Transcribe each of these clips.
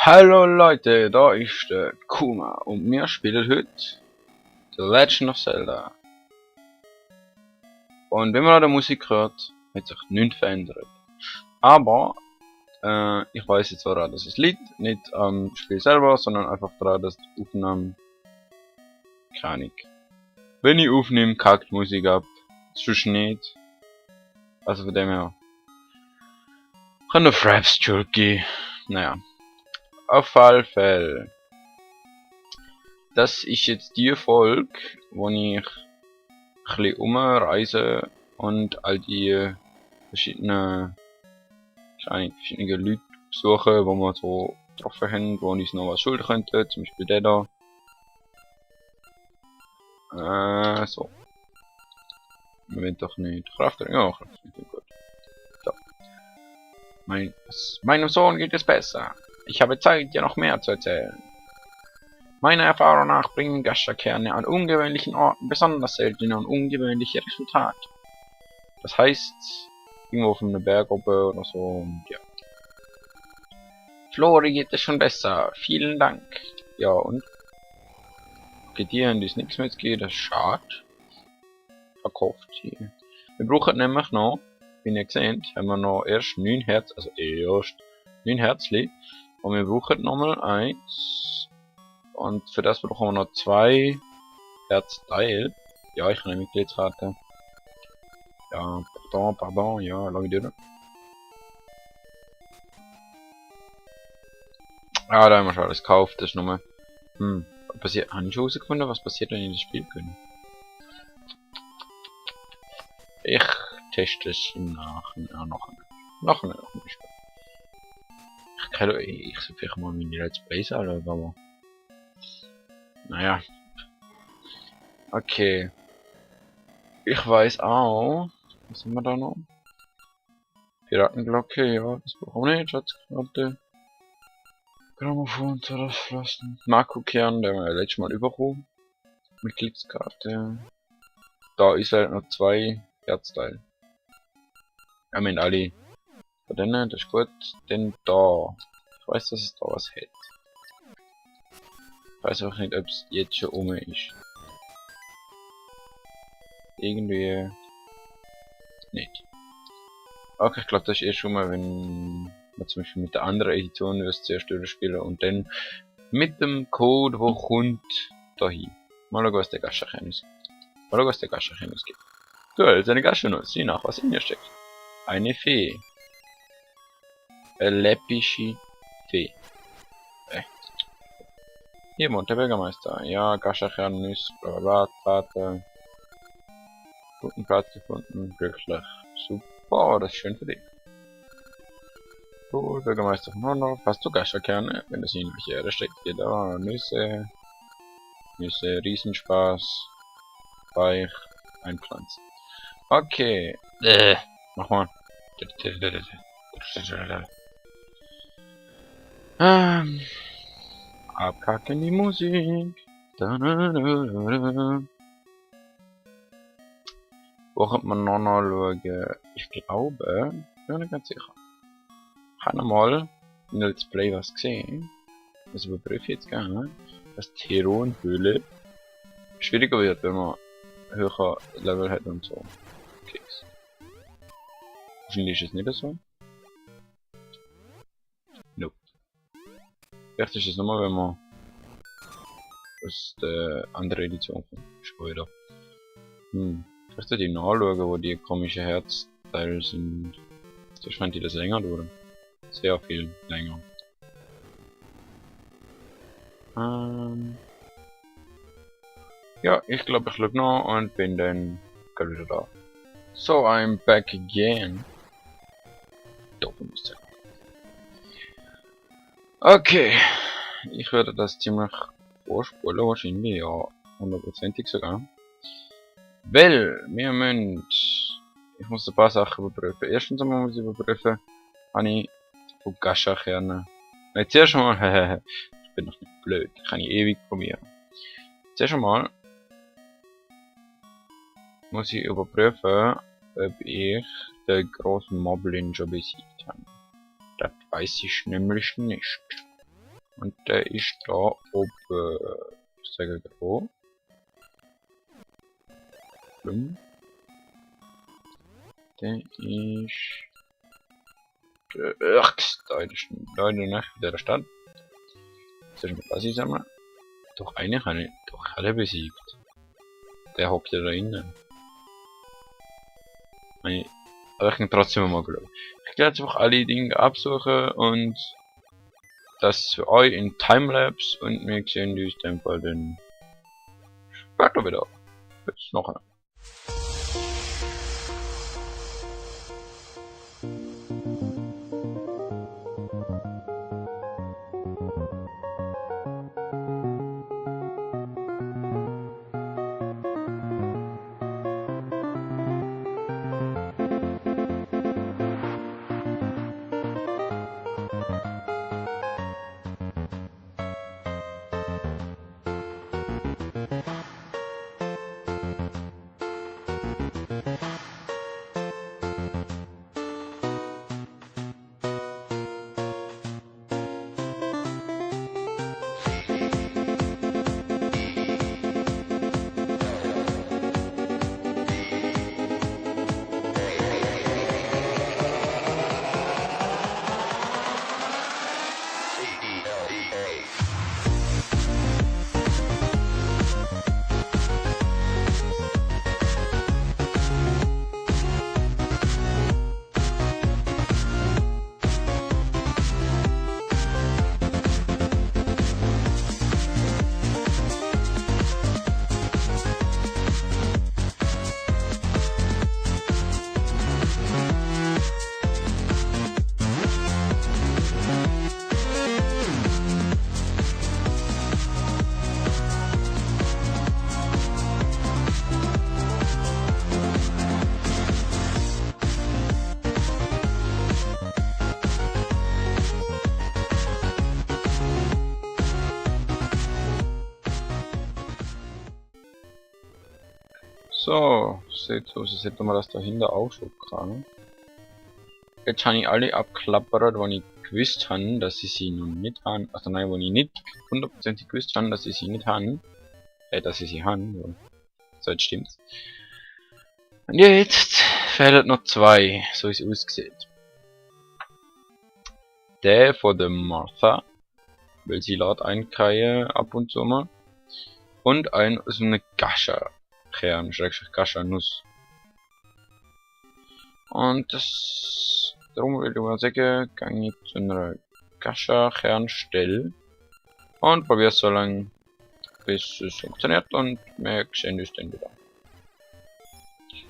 Hallo Leute, da ist der Kuma und wir spielen heute The Legend of Zelda. Und wenn man an der Musik hört, hat sich nichts verändert. Aber ich weiß jetzt woran dass es liegt, nicht am Spiel selber, sondern einfach daran, dass die Aufnahme keine Ahnung. Wenn ich aufnehme, kackt die Musik ab, sonst nicht. Also von dem her kann der Fraps Schuld geben. Naja, auf alle Fälle. Das ist jetzt die Folge, wo ich ein bisschen umreise und all die verschiedenen Leute besuche, wo wir so getroffen haben, wo uns noch was schulden könnten, zum Beispiel der da. So. Wir wollen doch nicht Kraft. Ja, Kraft ist gut. So. Meinem Sohn geht es besser. Ich habe Zeit, dir noch mehr zu erzählen. Meiner Erfahrung nach bringen Gascha-Kerne an ungewöhnlichen Orten besonders seltene und ungewöhnliche Resultate. Das heißt, irgendwo auf einer Berggruppe oder so, und ja. Flori geht es schon besser, vielen Dank. Ja, und? Okay, die haben das nichts mehr zu geben, das ist schade. Verkauft hier. Wir brauchen nämlich noch, wie ihr seht, haben wir noch erst 9 Herz, also erst 9 Herzli. Und wir brauchen nochmal 1. Und für das brauchen wir noch 2 Herzteil. Ja, ich kann eine Mitgliedskarte. Ja, pardon, ja, lass mich durch. Ah, da haben wir schon alles gekauft, das ist nur. Was passiert? Habe ich schon herausgefunden, was passiert, wenn ich das Spiel gewinne? Ich teste es nachher. Ich soll vielleicht mal meine Let's Plays anschauen, aber. Naja. Okay. Ich weiß auch. Was haben wir da noch? Piratenglocke, ja, das brauchen wir nicht. Schatzkarte. Grammophon, Zerflossen. Makukern, der haben wir letztes Mal überkommen. Mitgliedskarte. Da ist halt noch 2 Herzteile. Ich meine alle. Von denen, das ist gut. Denn da. Ich weiß, dass es da was hat. Ich weiß auch nicht, ob es jetzt schon um ist. Irgendwie nicht. Okay, ich glaube, das ist schon mal, wenn man zum Beispiel mit der anderen Edition das zuerst durchspielen und dann mit dem Code, wo kommt, dahin. Mal schauen, was der Gascha-Chemis gibt. Du, jetzt eine Gascha-Nuss. Sieh nach, was in ihr steckt. Eine Fee. Eine läppische Fee. Hier wohnt der Bürgermeister. Ja, Gascha-Chemis, blablabla, Vater. Guten Platz gefunden, glücklich. Super, das ist schön für dich. Cool, Bürgermeister von Honor. Hast du Gascha-Kerne? Wenn das in welche Erde steckt, geht da. Nüsse, Riesenspaß. Weich, einpflanzen. Okay. Mach mal. Abkacken die Musik. Wo könnte man noch schauen? Ich glaube, ich bin nicht ganz sicher. Ich habe mal in der Let's Play was gesehen. Das überprüfe ich jetzt gerne. Dass die Heronhöhle schwieriger wird, wenn man höher Level hat und so. Keks. Wahrscheinlich ist es nicht so. Nope. Vielleicht ist es nochmal, wenn man aus der anderen Edition kommt. Später. Vielleicht sollte ich nachschauen, wo die komischen Herzteile sind. Da scheint die das länger dauern. Sehr viel länger. Ja, ich glaube, ich schaue noch und bin dann gerade wieder da. So, I'm back again. Doppelmuster. Okay. Ich werde das ziemlich vorspulen, wahrscheinlich, ja, 100%ig sogar. Weil, wir müssen... Ich muss ein paar Sachen überprüfen. Erstens einmal muss ich überprüfen, habe ich von Gascha-Kerne. Nein, zuerst einmal, ich bin noch nicht blöd, kann ich ewig probieren. Zuerst einmal muss ich überprüfen, ob ich den großen Moblin schon besiegt habe. Das weiß ich nämlich nicht. Und der ist da oben. Ich sage da. Blum. Der ist. Ach, da ist nach der Stadt. Soll ich mal was ich sammeln? Doch, eine kann ich. Doch, hat er besiegt. Der hockt ja da innen. Aber ich kann trotzdem mal schauen. Ich werde jetzt einfach alle Dinge absuchen und das für euch in Timelapse und wir sehen uns dann bald dann später wieder. Bis nachher. So, sieht aus, als hätte man das dahinter auch schon kann. Jetzt habe ich alle abklappert, wo ich gewusst habe, dass ich sie noch nicht habe. Also nein, wo ich nicht 100% gewusst habe, dass ich sie nicht habe. Dass ich sie habe. So, jetzt stimmt's. Und jetzt fehlen noch zwei, so wie es aussieht. Der von der Martha, weil sie lädt einkriegen ab und zu mal. Und ein aus einer Gascha. Kern, Schrägstrich Gascha Nuss. Und das, darum will ich mal sagen, gehe ich zu einer Gascha Kernstelle und probiere es so lange, bis es funktioniert und wir sehen uns dann wieder.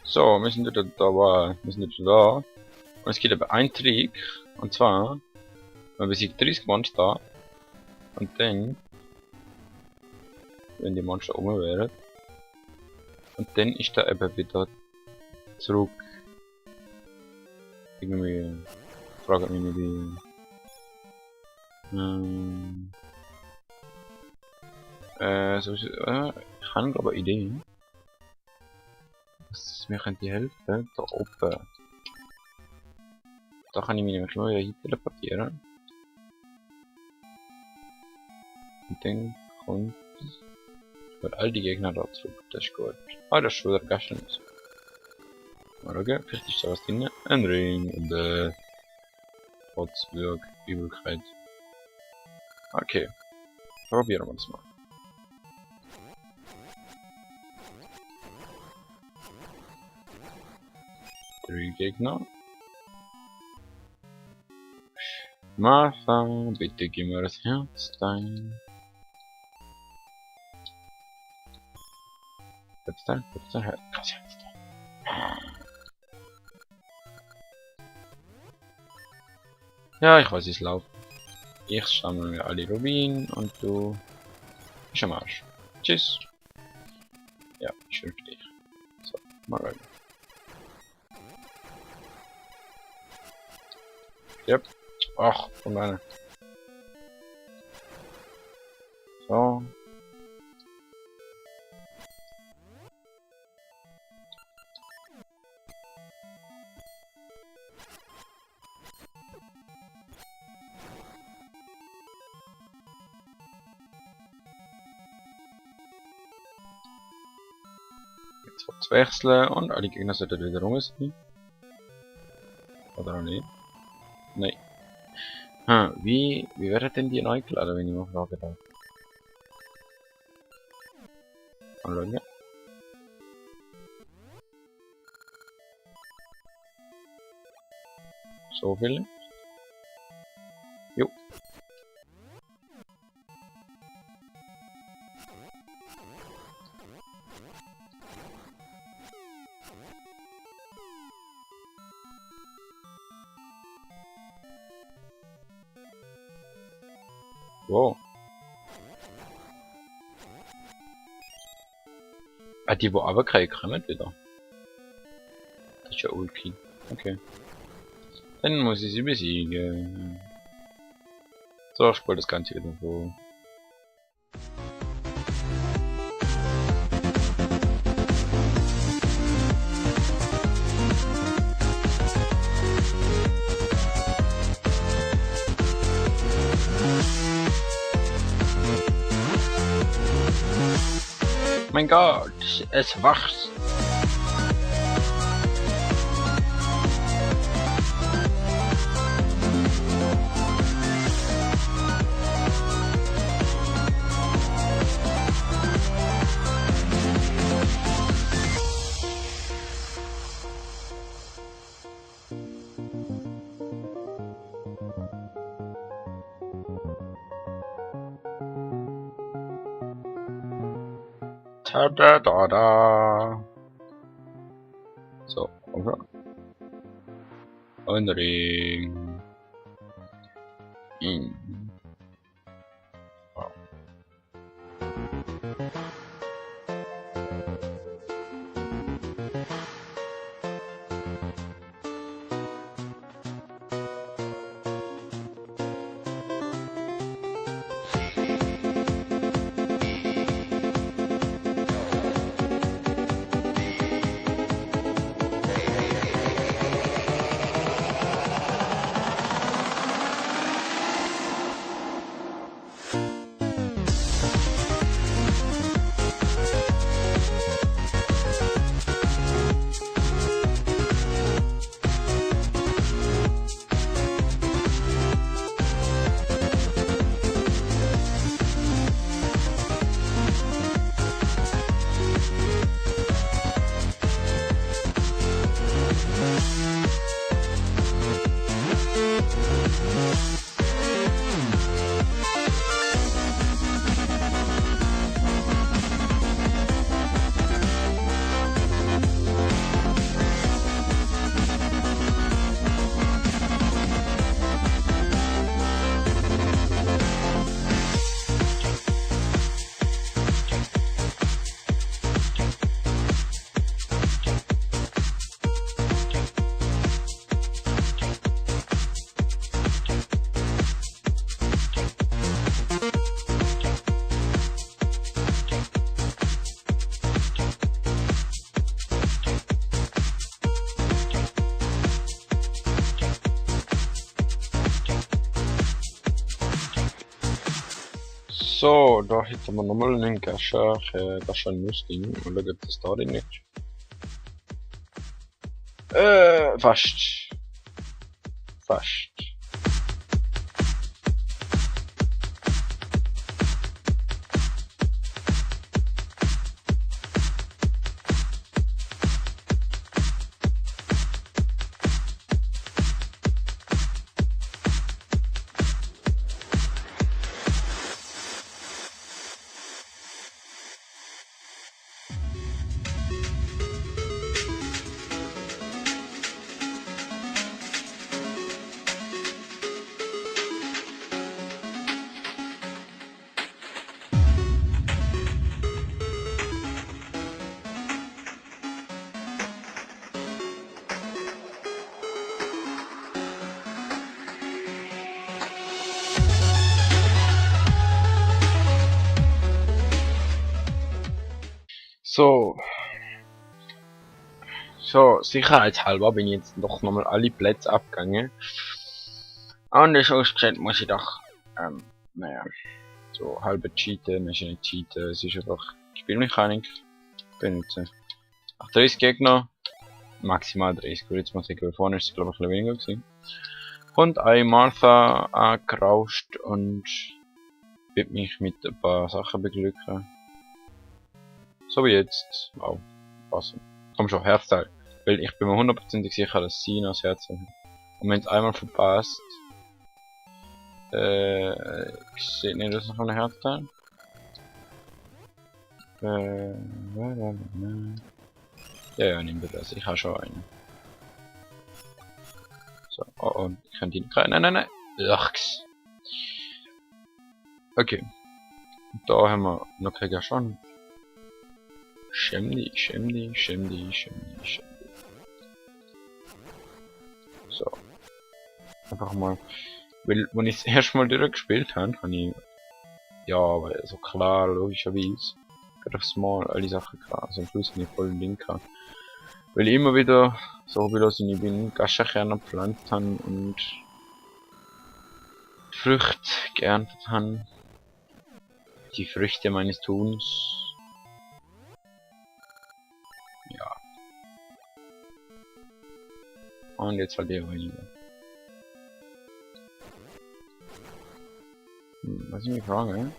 So, wir sind wieder da, und es gibt aber einen Trick, und zwar, man besiegt 30 Monster und dann, wenn die Monster oben wären, und dann ist er eben wieder zurück. Irgendwie. Frage mich nicht wie. So ist, ich habe glaube ich Ideen. Was mir könnte helfen. Da oben. Da kann ich mich nämlich nur hier teleportieren. Und dann kommt. Für all die Gegner da zurück. Das ist gut. Ah, das ist schon der Gaschen. Mal schauen, vielleicht ist da was drin. Ein Ring und Rotzwürg, Übelkeit. Okay. Probieren wir das mal. Drei Gegner. Martha, bitte gib mir das Herzteil. Herzteil, krass Herzteil. Ja, ich weiß, wie es läuft. Ich sammle mir alle Rubin und du bist am Arsch. Tschüss. Ja, schön für dich. So, mal rein. Yep. Ach, von meiner. So. 2 zu wechseln und alle Gegner sollten wieder rum sein. Oder auch nicht? Nein. Wie werden denn die neu geladen, wenn ich mal fragen darf? Anschauen. So viel. Jo. Wow. Ah, die wo aber keine kommen wieder. Das ist ja ulkig. Okay. Dann muss ich sie besiegen. So, ich spiele das Ganze wieder vor. Mein Gott, es wacht. Da da da. So, oder? Und Ring. Wow. So, da hätten wir nochmal einen Gascher, Gascher-Nuss-Ding. Und schauen, ob das da drin ist. Fast. Fast. So, sicherheitshalber bin ich jetzt doch nochmal alle Plätze abgegangen. Und das ausgestellt muss ich doch, naja, so halbe cheaten, ist ja nicht cheaten, es ist einfach Spielmechanik benutzen. Nach 30 Gegner, maximal 30, würde ich jetzt mal sagen, weil vorne ist es glaube ich ein bisschen weniger gewesen. Und ein Martha angerauscht und wird mich mit ein paar Sachen beglücken. So wie jetzt. Wow, passen. Komm schon, Herzteil. Weil ich bin mir hundertprozentig sicher, dass sie noch das Herz haben. Und wenn es einmal verpasst, ich sehe nicht, dass noch ein Herzteil. Ja, nimm bitte das. Ich habe schon einen. So, oh, und ich kann die nicht rein. Nein. Lachs. Okay. Da haben wir noch keinen schon. Schemdi. So. Einfach mal. Weil, wenn ich es erstmal durchgespielt habe, habe ich. Ja, aber so klar, logischerweise. Gerade aufs Mal alle Sachen klar. Also am Schluss bin ich voll Link gehabt. Weil ich immer wieder, so wie ich bin, Gaschakerne gepflanzt habe und Früchte geerntet habe. Die Früchte meines Tuns. Ja. Und jetzt halt eher weniger. Was ich mich frage,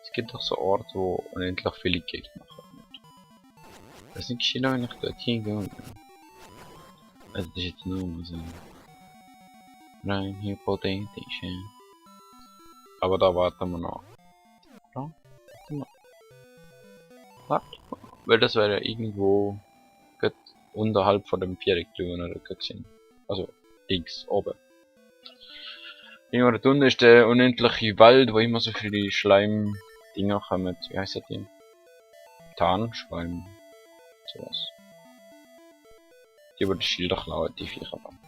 es gibt doch so Orte, wo unendlich viele Gegner kommen. Das ist nicht gescheiter, wenn ich dort hingehe. Also das ist jetzt nur mal so rein hypothetisch. Aber da warten wir noch. Ja? Warte. Weil das wäre ja irgendwo unterhalb von dem Viereck-Türen oder gesehen. Also links, oben. Irgendwo da unten ist der unendliche Wald, wo immer so viele Schleim-Dinger kommen. Wie heißt die? Tarnschwein. Sowas. Die über die Schilder klauen, die Viecher dann.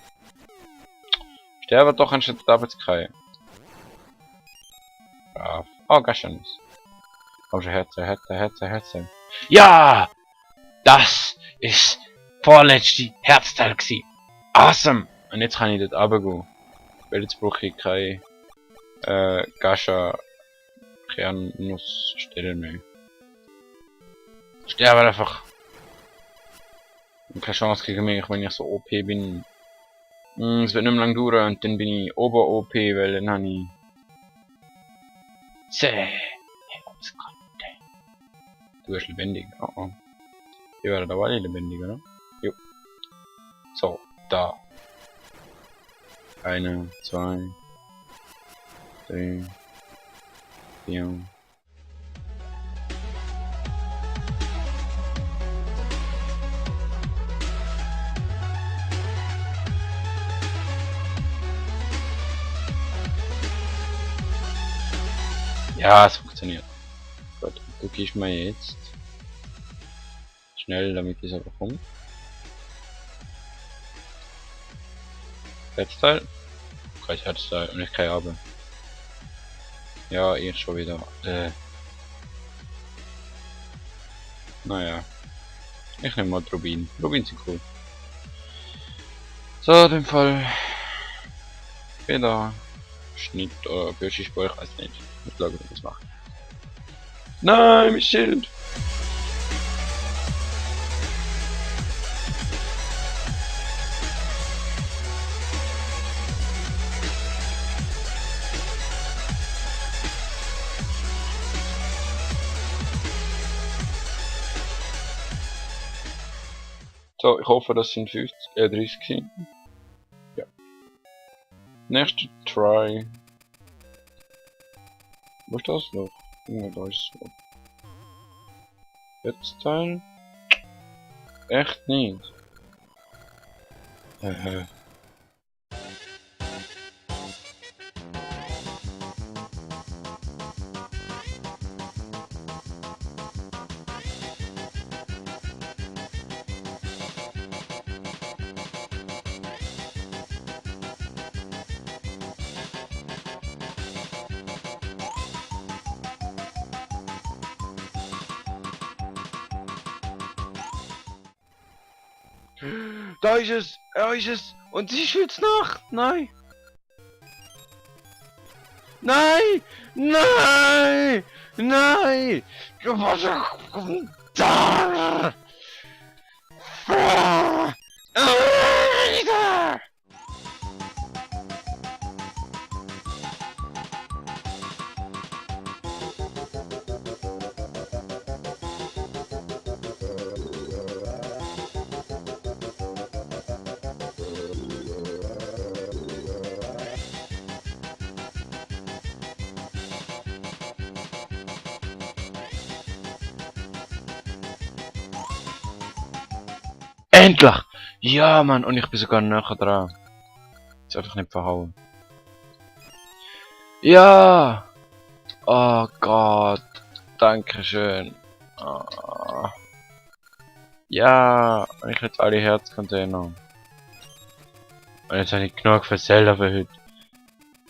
Sterbe doch anstatt damit zu kriegen. Brav. Oh, Gaschans. Komm schon, Herze. Ja! Das ist vorletzte Herzteil gewesen. Awesome! Und jetzt kann ich dort runtergehen. Weil jetzt brauche ich keine Gascha Kernnussstellen mehr. Sterbe einfach. Und keine Chance gegen mich, wenn ich so OP bin. Es wird nicht mehr lang dauern und dann bin ich Ober-OP, weil dann habe ich 10 Herzkonten. Du bist lebendig. Oh. Die waren da alle lebendig, oder? Jo. So, da. 1, 2, 3, 4. Ja, es funktioniert. Gut, du gehst mal jetzt schnell, damit ich es bekomme. Herzteil. Kein Herzteil und ich keine habe. Ja, ich schon wieder. Naja. Ich nehme mal Rubin. Rubin sind cool. So, in dem Fall. Wieder Schnitt oder Börschispur, ich weiß nicht. Ich glaube, ich das machen. Nein, mein Schild! So, ich hoffe, das sind 30 gewesen. Ja. Nächster Try. Wo ist das noch? Da ist es noch. Jetzt Teil? Echt nicht. Da ist es! Da ist es! Und es ist jetzt Nacht! Nein! Nein! Nein! Nein! Du warst da! Endlich! Ja, Mann, und ich bin sogar näher dran. Jetzt einfach nicht verhauen. Ja! Oh Gott, Dankeschön. Ah. Ja, und ich hätte alle Herzcontainer. Und jetzt habe ich genug für Zelda für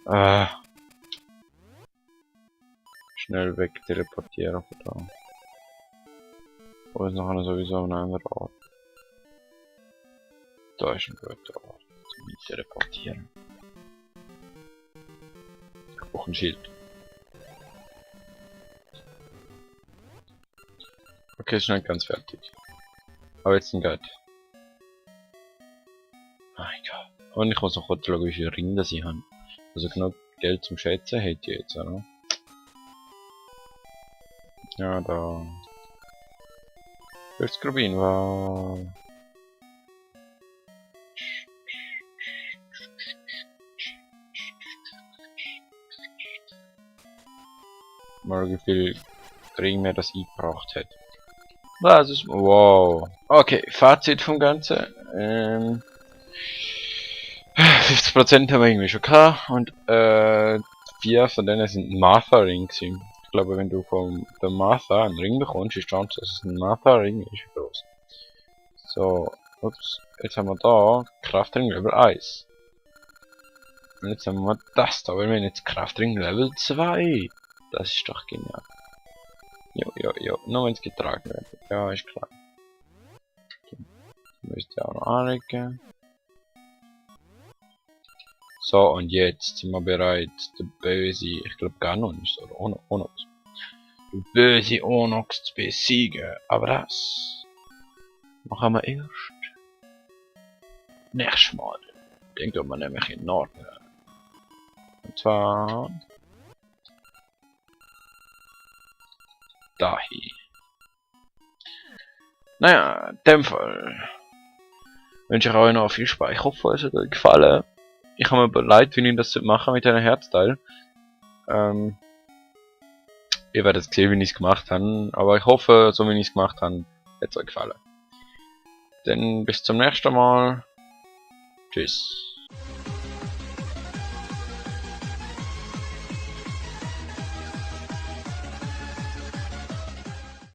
heute. Schnell weg teleportieren von da. Wo ist noch einer sowieso ein anderer Ort? Da ist ein guter Ort zum Teleportieren. Ich brauche ein Schild. Okay, ist nicht ganz fertig. Aber jetzt ein Geld. Mein Gott. Und ich muss noch kurz schauen, wie viele Rinder sie haben. Also genug Geld zum Schätzen hätte ich jetzt, oder? Ja, da. Fürs Grubin war. Mal wie viel Ring mir das eingebracht hat. Was ist. Wow. Okay, Fazit vom Ganzen. 50% haben wir irgendwie schon gehabt und 4 von denen sind Martha-Ring gewesen. Ich glaube, wenn du von der Martha einen Ring bekommst, ist die Chance, dass es ein Martha-Ring ist, groß. So, ups, jetzt haben wir da Kraftring Level 1. Und jetzt haben wir das da, weil wir haben jetzt Kraftring Level 2. Das ist doch genial. Jo, nur wenn es getragen wird. Ja, ist klar. Okay. Müsste auch noch anlegen. So, und jetzt sind wir bereit, der böse, ich glaube Ganon ist oder Onox. Der böse Onox zu besiegen. Aber das machen wir erst nächstes Mal. Den gehen wir nämlich in den Norden. Und zwar dahin. Naja, in dem Fall wünsche ich euch noch viel Spaß. Ich hoffe, es hat euch gefallen. Ich habe mir überlegt, wie ich das machen mit diesem Herzteil. Ihr werdet sehen, wie ich es gemacht habe. Aber ich hoffe, so wie ich es gemacht habe, hat es euch gefallen. Dann bis zum nächsten Mal. Tschüss.